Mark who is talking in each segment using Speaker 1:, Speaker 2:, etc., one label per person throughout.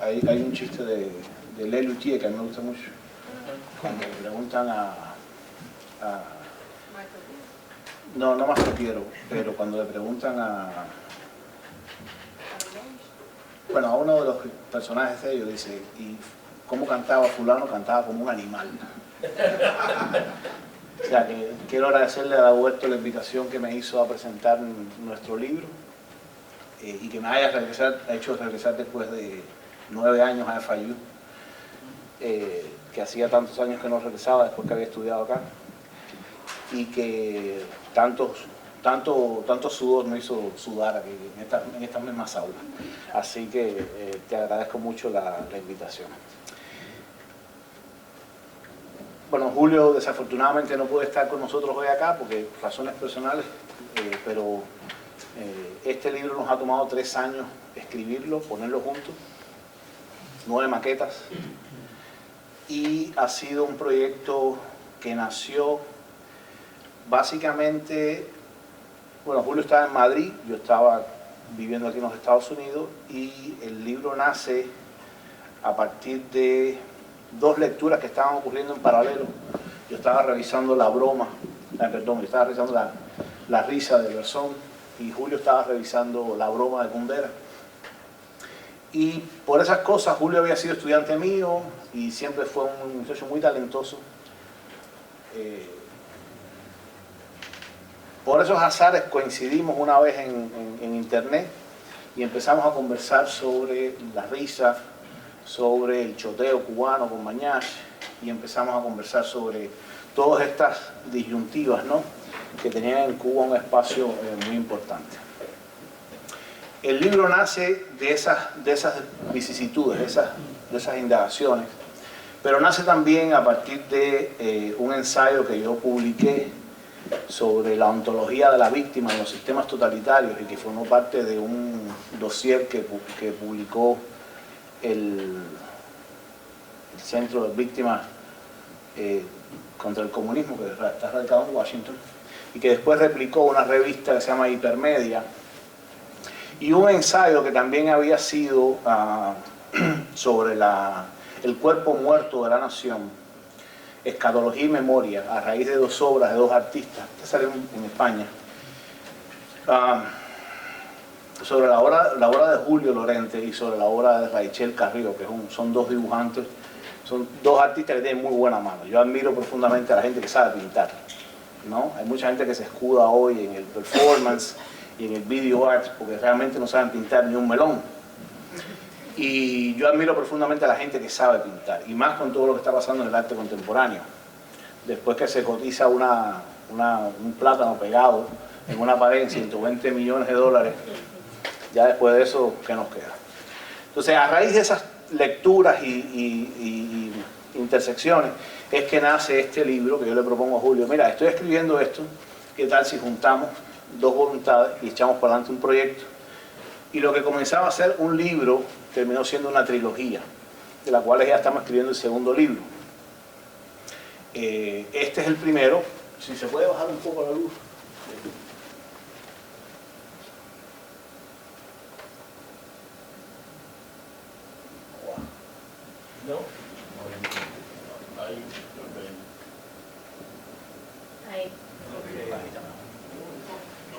Speaker 1: hay un chiste de Lelutier que a mí me gusta mucho. Cuando le preguntan no más lo quiero, pero cuando le preguntan a uno de los personajes de ellos, dice, ¿y cómo cantaba fulano? Cantaba como un animal. O sea, que quiero agradecerle a Alberto la invitación que me hizo a presentar nuestro libro y que me haya hecho regresar después de 9 años a FIU, que hacía tantos años que no regresaba después que había estudiado acá, y que tanto sudor me hizo sudar aquí en estas mismas aulas. Así que te agradezco mucho la invitación. Bueno, Julio desafortunadamente no puede estar con nosotros hoy acá porque razones personales, pero este libro nos ha tomado 3 años escribirlo, ponerlo juntos, 9 maquetas, y ha sido un proyecto que nació básicamente, bueno, Julio estaba en Madrid, yo estaba viviendo aquí en los Estados Unidos, y el libro nace a partir de 2 lecturas que estaban ocurriendo en paralelo. Yo estaba revisando La broma, yo estaba revisando la risa de Berzón, y Julio estaba revisando La broma de Kundera. Y por esas cosas, Julio había sido estudiante mío y siempre fue un muchacho muy talentoso. Por esos azares coincidimos una vez en internet y empezamos a conversar sobre la risa, sobre el choteo cubano con Mañach, y empezamos a conversar sobre todas estas disyuntivas, ¿no?, que tenían en Cuba un espacio muy importante. El libro nace de esas vicisitudes, de esas indagaciones, pero nace también a partir de un ensayo que yo publiqué sobre la ontología de la víctima en los sistemas totalitarios y que formó parte de un dossier que publicó el Centro de Víctimas contra el Comunismo, que está radicado en Washington, y que después replicó una revista que se llama Hipermedia, y un ensayo que también había sido sobre el cuerpo muerto de la nación, Escatología y Memoria, a raíz de 2 obras de 2 artistas que salieron en España, sobre la obra de Julio Lorente y sobre la obra de Raichel Carrillo, que son 2 dibujantes, son 2 artistas que tienen muy buena mano. Yo admiro profundamente a la gente que sabe pintar, ¿no? Hay mucha gente que se escuda hoy en el performance y en el video art porque realmente no saben pintar ni un melón. Y yo admiro profundamente a la gente que sabe pintar, y más con todo lo que está pasando en el arte contemporáneo. Después que se cotiza un plátano pegado en una pared en $120 millones, ya después de eso, ¿qué nos queda? Entonces, a raíz de esas lecturas y intersecciones, es que nace este libro que yo le propongo a Julio. Mira, estoy escribiendo esto, ¿qué tal si juntamos 2 voluntades y echamos para adelante un proyecto? Y lo que comenzaba a ser un libro terminó siendo una trilogía, de la cual ya estamos escribiendo el 2.º libro. Este es el primero. Si se puede bajar un poco la luz. ¿No? Ahí.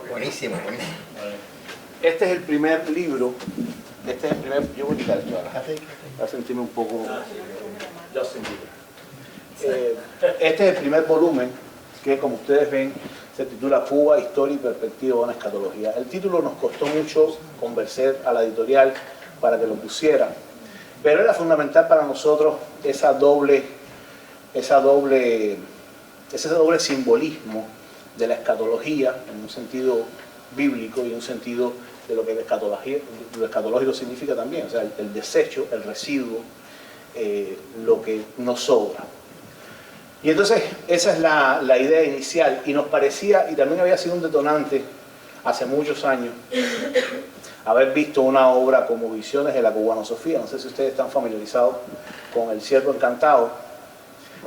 Speaker 2: Buenísimo, buenísimo.
Speaker 1: Este es el primer libro. Este es el primer. Yo voy a quitar esto ahora. Voy a sentirme un poco. Este es el primer volumen que, como ustedes ven, se titula Cuba, Historia y Perspectiva de una Escatología. El título nos costó mucho convencer a la editorial para que lo pusiera, pero era fundamental para nosotros ese doble simbolismo de la escatología en un sentido bíblico y en un sentido de lo que lo escatológico significa también, o sea, el desecho, el residuo, lo que nos sobra. Y entonces esa es la idea inicial, y nos parecía, y también había sido un detonante hace muchos años, haber visto una obra como Visiones de la Cubanosofía. No sé si ustedes están familiarizados con El Ciervo Encantado,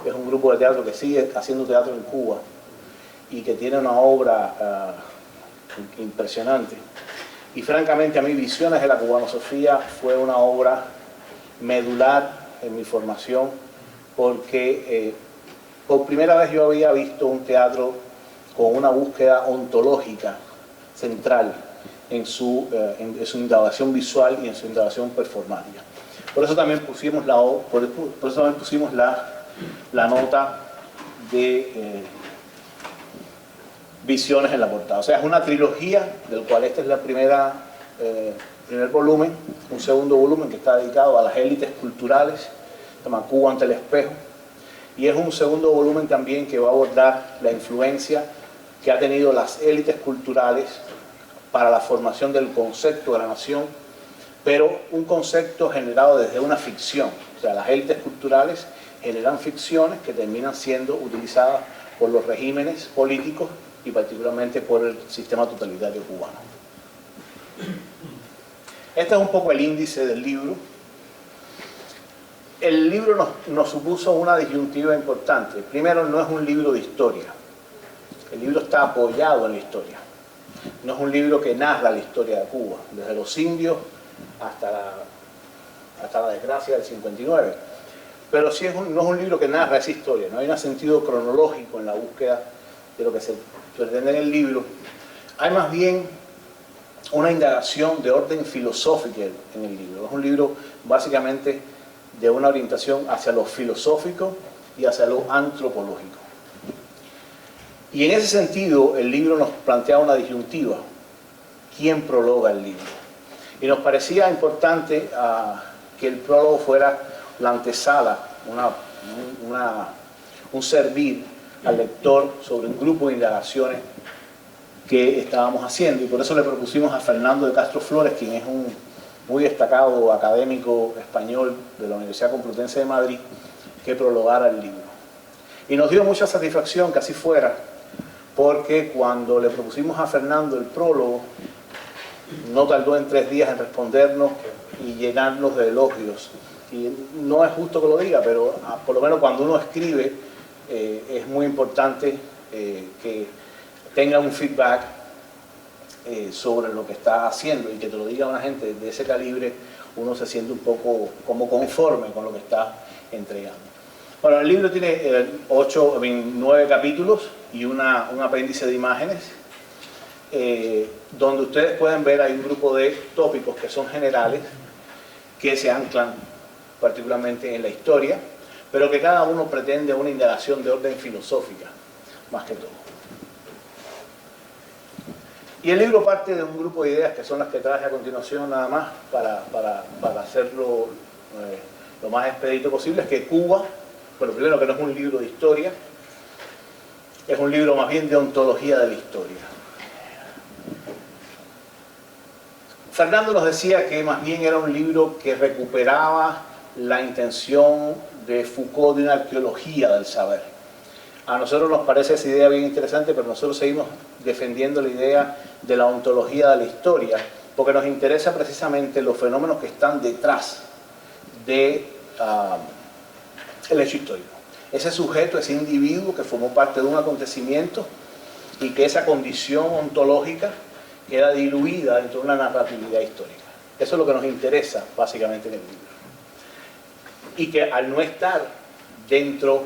Speaker 1: que es un grupo de teatro que sigue haciendo teatro en Cuba y que tiene una obra impresionante. Y francamente a mí Visiones de la Cubanosofía fue una obra medular en mi formación, porque por primera vez yo había visto un teatro con una búsqueda ontológica central en su indagación visual y en su indagación performática. Por eso también pusimos la nota de visiones en la portada. O sea, es una trilogía, del cual este es la primer volumen, un segundo volumen que está dedicado a las élites culturales, se llama Cuba ante el espejo, y es un segundo volumen también que va a abordar la influencia que ha tenido las élites culturales para la formación del concepto de la nación, pero un concepto generado desde una ficción. O sea, las élites culturales generan ficciones que terminan siendo utilizadas por los regímenes políticos y particularmente por el sistema totalitario cubano. Este es un poco el índice del libro. El libro nos supuso una disyuntiva importante. Primero, no es un libro de historia. El libro está apoyado en la historia. No es un libro que narra la historia de Cuba, desde los indios hasta la desgracia del 59. Pero sí no es un libro que narra esa historia. No hay un sentido cronológico en la búsqueda de lo que se pretende en el libro. Hay más bien una indagación de orden filosófico en el libro. Es un libro básicamente de una orientación hacia lo filosófico y hacia lo antropológico. Y en ese sentido, el libro nos plantea una disyuntiva. ¿Quién prologa el libro? Y nos parecía importante que el prólogo fuera la antesala, un servir al lector sobre un grupo de indagaciones que estábamos haciendo. Y por eso le propusimos a Fernando de Castro Flores, quien es un muy destacado académico español de la Universidad Complutense de Madrid, que prologara el libro. Y nos dio mucha satisfacción que así fuera, porque cuando le propusimos a Fernando el prólogo, no tardó en 3 días en respondernos y llenarnos de elogios. Y no es justo que lo diga, pero por lo menos cuando uno escribe, es muy importante que tenga un feedback sobre lo que está haciendo, y que te lo diga una gente de ese calibre, uno se siente un poco como conforme con lo que está entregando. Bueno, el libro tiene 9 capítulos y un apéndice de imágenes, donde ustedes pueden ver hay un grupo de tópicos que son generales, que se anclan particularmente en la historia, pero que cada uno pretende una indagación de orden filosófica, más que todo. Y el libro parte de un grupo de ideas que son las que traje a continuación nada más, para hacerlo lo más expedito posible. Es que Cuba, bueno, primero que no es un libro de historia, es un libro más bien de ontología de la historia. Fernando nos decía que más bien era un libro que recuperaba la intención de Foucault de una arqueología del saber. A nosotros nos parece esa idea bien interesante, pero nosotros seguimos defendiendo la idea de la ontología de la historia, porque nos interesa precisamente los fenómenos que están detrás del hecho histórico. Ese sujeto, ese individuo que formó parte de un acontecimiento y que esa condición ontológica queda diluida dentro de una narratividad histórica. Eso es lo que nos interesa básicamente en el libro. Y que al no estar dentro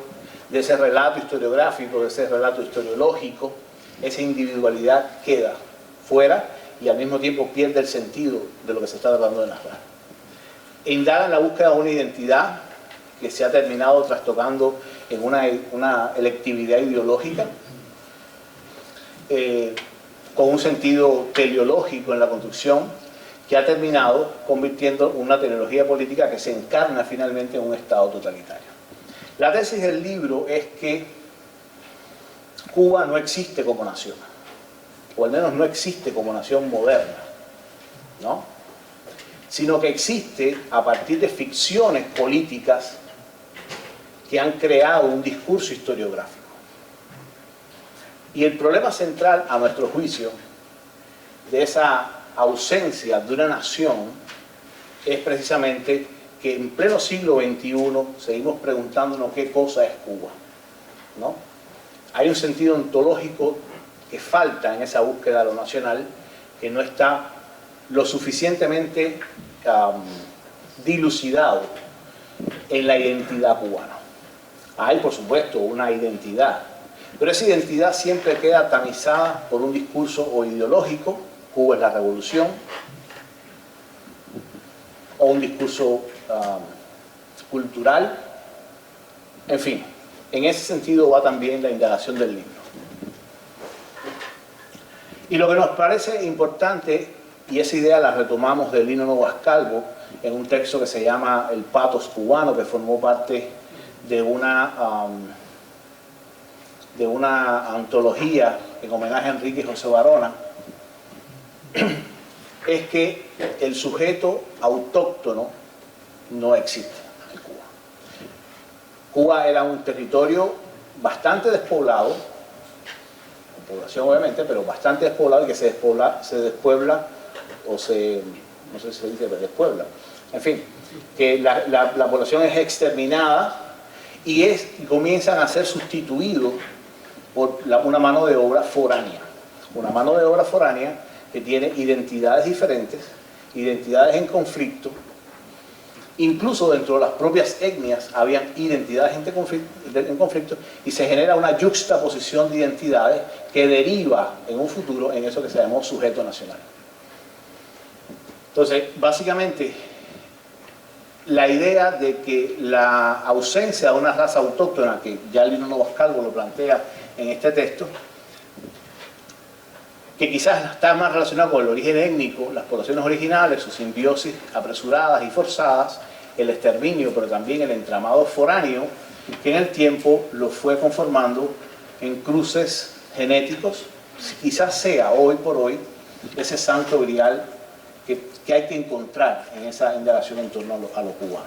Speaker 1: de ese relato historiográfico, de ese relato historiológico, esa individualidad queda fuera y al mismo tiempo pierde el sentido de lo que se está tratando de narrar. E indaga en la búsqueda de una identidad que se ha terminado trastocando en una electividad ideológica, con un sentido teleológico en la construcción, que ha terminado convirtiendo una teleología política que se encarna finalmente en un Estado totalitario. La tesis del libro es que Cuba no existe como nación, o al menos no existe como nación moderna, ¿no? Sino que existe a partir de ficciones políticas que han creado un discurso historiográfico. Y el problema central, a nuestro juicio, de esa ausencia de una nación es precisamente que en pleno siglo XXI seguimos preguntándonos qué cosa es Cuba, ¿no? Hay un sentido ontológico que falta en esa búsqueda de lo nacional, que no está lo suficientemente dilucidado en la identidad cubana. Hay, por supuesto, una identidad, pero esa identidad siempre queda tamizada por un discurso o ideológico, Cuba es la revolución, o un discurso cultural, en fin, en ese sentido va también la indagación del libro. Y lo que nos parece importante, y esa idea la retomamos de Lino Novas Calvo, en un texto que se llama El Patos Cubano, que formó parte de una antología en homenaje a Enrique José Barona, es que el sujeto autóctono no existe en Cuba. Cuba era un territorio bastante despoblado, con población obviamente, pero bastante despoblado, y que se despuebla, o se, no sé si se dice, pero despuebla. En fin, que la población es exterminada y comienzan a ser sustituidos por una mano de obra foránea. Una mano de obra foránea que tiene identidades diferentes, identidades en conflicto. Incluso dentro de las propias etnias habían identidades en conflicto, y se genera una yuxtaposición de identidades que deriva en un futuro en eso que se llamó sujeto nacional. Entonces, básicamente, la idea de que la ausencia de una raza autóctona, que ya Lino Novas Calvo lo plantea en este texto, que quizás está más relacionado con el origen étnico, las poblaciones originales, sus simbiosis apresuradas y forzadas, el exterminio, pero también el entramado foráneo, que en el tiempo lo fue conformando en cruces genéticos, quizás sea hoy por hoy ese santo grial que hay que encontrar en esa indagación en torno a lo cubano.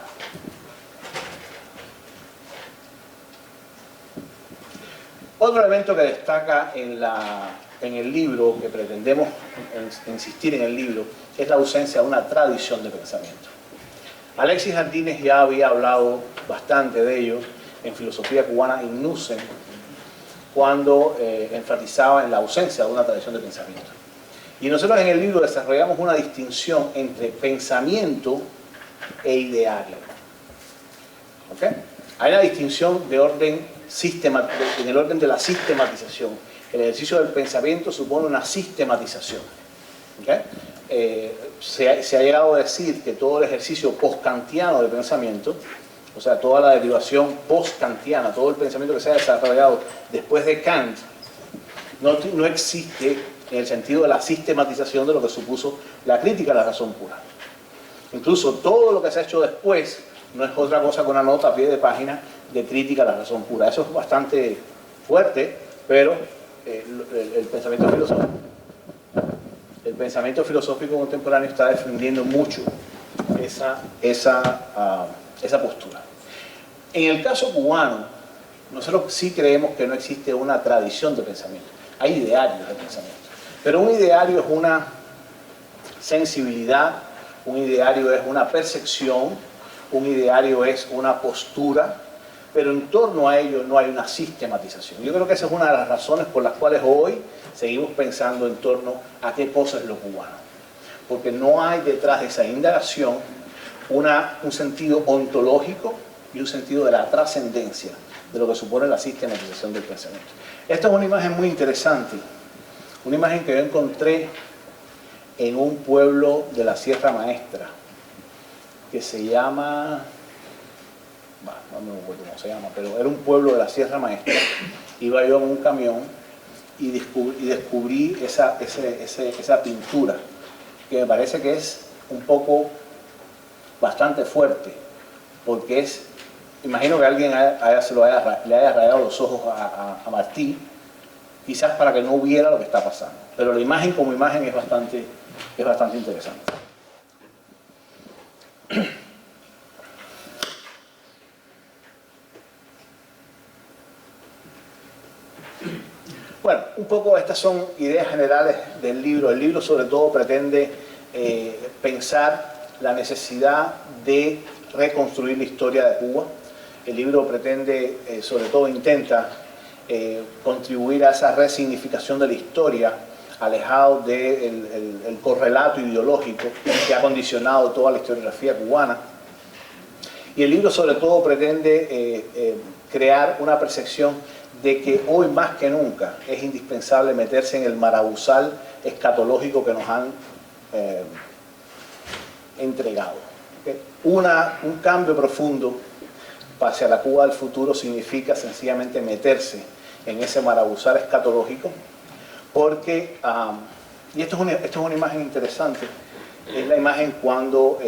Speaker 1: Otro elemento que destaca en el libro, que pretendemos insistir en el libro, es la ausencia de una tradición de pensamiento. Alexis Jardines ya había hablado bastante de ello en Filosofía Cubana in Nucem, cuando enfatizaba en la ausencia de una tradición de pensamiento. Y nosotros en el libro desarrollamos una distinción entre pensamiento e ideario. ¿Okay? Hay una distinción de orden en el orden de la sistematización. El ejercicio del pensamiento supone una sistematización. ¿Okay? Se ha llegado a decir que todo el ejercicio post-kantiano del pensamiento, o sea, toda la derivación post-kantiana, todo el pensamiento que se ha desarrollado después de Kant, no existe en el sentido de la sistematización de lo que supuso la crítica a la razón pura. Incluso todo lo que se ha hecho después no es otra cosa que una nota a pie de página de crítica a la razón pura. Eso es bastante fuerte, pero el pensamiento filosófico contemporáneo está defendiendo mucho esa postura. En el caso cubano, nosotros sí creemos que no existe una tradición de pensamiento. Hay idearios de pensamiento. Pero un ideario es una sensibilidad, un ideario es una percepción, un ideario es una postura, pero en torno a ello no hay una sistematización. Yo creo que esa es una de las razones por las cuales hoy seguimos pensando en torno a qué cosa es lo cubano. Porque no hay detrás de esa indagación un sentido ontológico y un sentido de la trascendencia de lo que supone la sistematización del pensamiento. Esta es una imagen muy interesante, una imagen que yo encontré en un pueblo de la Sierra Maestra, que se llama, no me acuerdo cómo se llama, pero era un pueblo de la Sierra Maestra. Iba yo en un camión y descubrí esa pintura, que me parece que es un poco bastante fuerte, porque es, imagino que alguien le haya rayado los ojos a Martí, quizás para que no viera lo que está pasando, pero la imagen como imagen es bastante interesante. Bueno, un poco estas son ideas generales del libro. El libro sobre todo pretende pensar la necesidad de reconstruir la historia de Cuba. El libro pretende, sobre todo intenta contribuir a esa resignificación de la historia, alejado del correlato ideológico que ha condicionado toda la historiografía cubana. Y el libro sobre todo pretende crear una percepción de que hoy más que nunca es indispensable meterse en el marabuzal escatológico que nos han entregado. ¿Okay? Un cambio profundo hacia la Cuba del futuro significa sencillamente meterse en ese marabuzal escatológico, porque, y esto es una imagen interesante, es la imagen cuando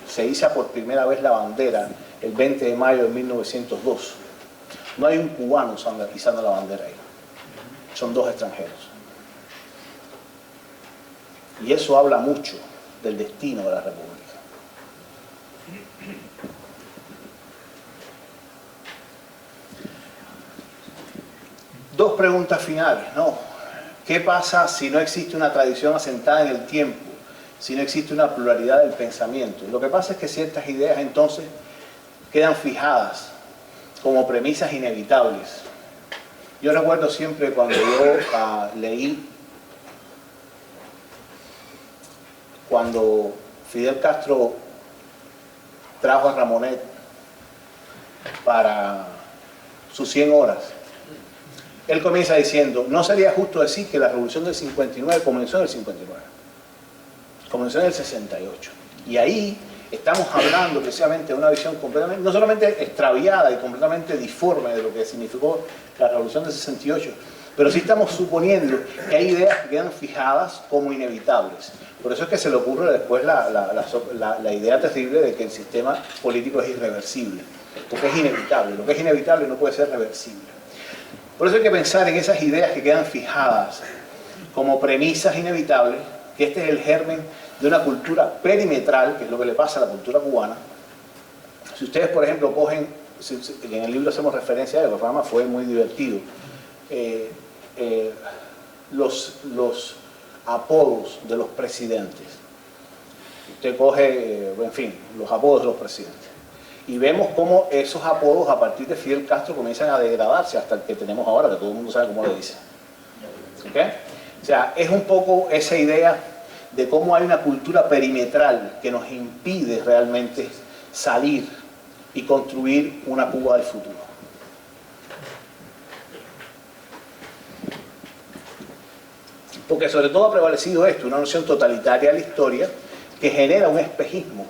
Speaker 1: se iza por primera vez la bandera el 20 de mayo de 1902. No hay un cubano izando la bandera ahí, son dos extranjeros. Y eso habla mucho del destino de la República. Dos preguntas finales, ¿no? ¿Qué pasa si no existe una tradición asentada en el tiempo? Si no existe una pluralidad del pensamiento. Lo que pasa es que ciertas ideas entonces quedan fijadas como premisas inevitables. Yo recuerdo siempre cuando yo leí, cuando Fidel Castro trajo a Ramonet para sus 100 horas, él comienza diciendo, no sería justo decir que la revolución del 59 comenzó en el 59, comenzó en el 68. Y ahí estamos hablando precisamente de una visión completamente, no solamente extraviada y completamente disforme de lo que significó la revolución del 68, pero sí estamos suponiendo que hay ideas que quedan fijadas como inevitables. Por eso es que se le ocurre después la idea terrible de que el sistema político es irreversible, porque es inevitable. Lo que es inevitable no puede ser reversible. Por eso hay que pensar en esas ideas que quedan fijadas como premisas inevitables, que este es el germen de una cultura perimetral, que es lo que le pasa a la cultura cubana. Si ustedes, por ejemplo, cogen, en el libro hacemos referencia a él, el programa fue muy divertido, los apodos de los presidentes. Usted coge, en fin, los apodos de los presidentes. Y vemos cómo esos apodos a partir de Fidel Castro comienzan a degradarse hasta el que tenemos ahora, que todo el mundo sabe cómo le dice. ¿Okay? O sea, es un poco esa idea de cómo hay una cultura perimetral que nos impide realmente salir y construir una Cuba del futuro. Porque sobre todo ha prevalecido esto, una noción totalitaria de la historia que genera un espejismo.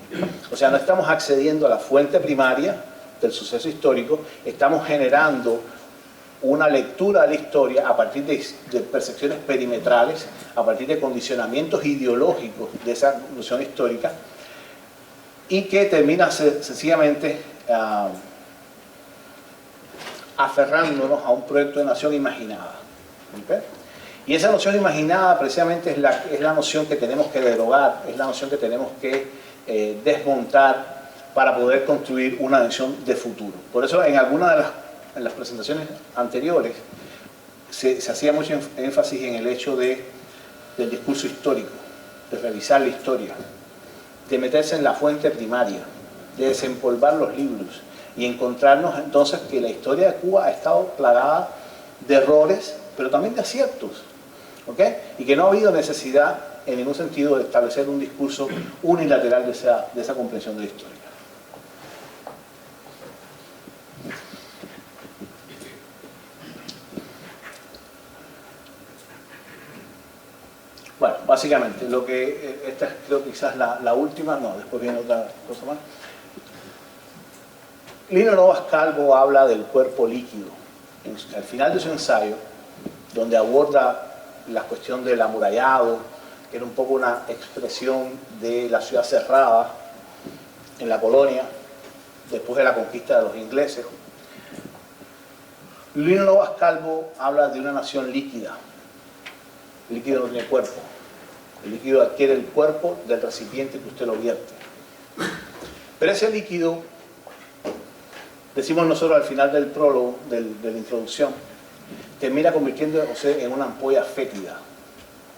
Speaker 1: O sea, no estamos accediendo a la fuente primaria del suceso histórico, estamos generando una lectura de la historia a partir de percepciones perimetrales, a partir de condicionamientos ideológicos de esa noción histórica, y que termina sencillamente aferrándonos a un proyecto de nación imaginada. ¿Okay? Y esa noción imaginada precisamente es la noción que tenemos que derogar, es la noción que tenemos que desmontar para poder construir una noción de futuro. Por eso en algunas de las presentaciones anteriores se hacía mucho énfasis en el hecho del discurso histórico, de revisar la historia, de meterse en la fuente primaria, de desempolvar los libros y encontrarnos entonces que la historia de Cuba ha estado plagada de errores, pero también de aciertos. ¿Okay? Y que no ha habido necesidad en ningún sentido de establecer un discurso unilateral de esa comprensión de la historia. Bueno, básicamente, esta es creo que quizás la última, no, después viene otra cosa más. Lino Novas Calvo habla del cuerpo líquido. Al final de su ensayo, donde aborda la cuestión del amurallado, que era un poco una expresión de la ciudad cerrada en la colonia, después de la conquista de los ingleses. Lino Novas Calvo habla de una nación líquida. El líquido no tiene cuerpo. El líquido adquiere el cuerpo del recipiente que usted lo vierte. Pero ese líquido, decimos nosotros al final del prólogo, de la introducción, termina convirtiéndose en una ampolla fétida,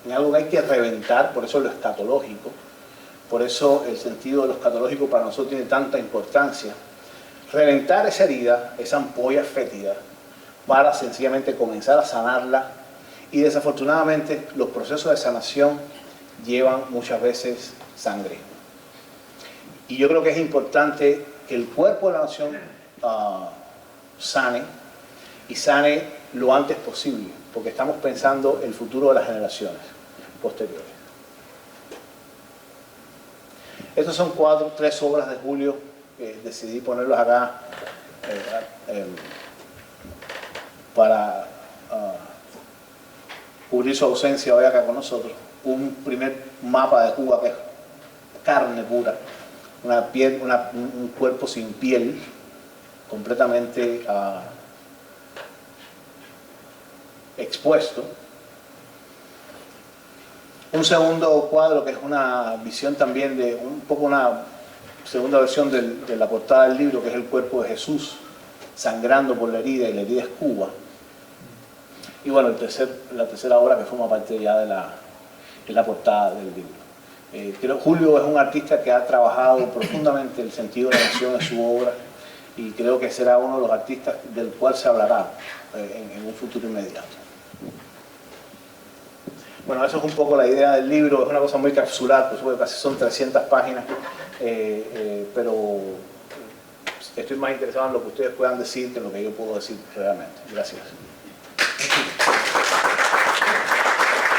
Speaker 1: en algo que hay que reventar, por eso lo escatológico, por eso el sentido de lo escatológico para nosotros tiene tanta importancia. Reventar esa herida, esa ampolla fétida, para sencillamente comenzar a sanarla, y desafortunadamente los procesos de sanación llevan muchas veces sangre. Y yo creo que es importante que el cuerpo de la nación sane, y sane lo antes posible, porque estamos pensando el futuro de las generaciones posteriores. Estas son tres obras de Julio, decidí ponerlos acá para cubrir su ausencia hoy acá con nosotros. Un primer mapa de Cuba que es carne pura, un cuerpo sin piel, completamente expuesto. Un segundo cuadro que es una visión también de un poco una segunda versión de la portada del libro, que es el cuerpo de Jesús sangrando por la herida, y la herida es Cuba. Y bueno, la tercera obra que forma parte ya de la portada del libro. Creo que Julio es un artista que ha trabajado profundamente el sentido de la nación en su obra, y creo que será uno de los artistas del cual se hablará en un futuro inmediato. Bueno, eso es un poco la idea del libro. Es una cosa muy capsular, pues casi son 300 páginas, pero estoy más interesado en lo que ustedes puedan decir que en lo que yo puedo decir realmente. Gracias.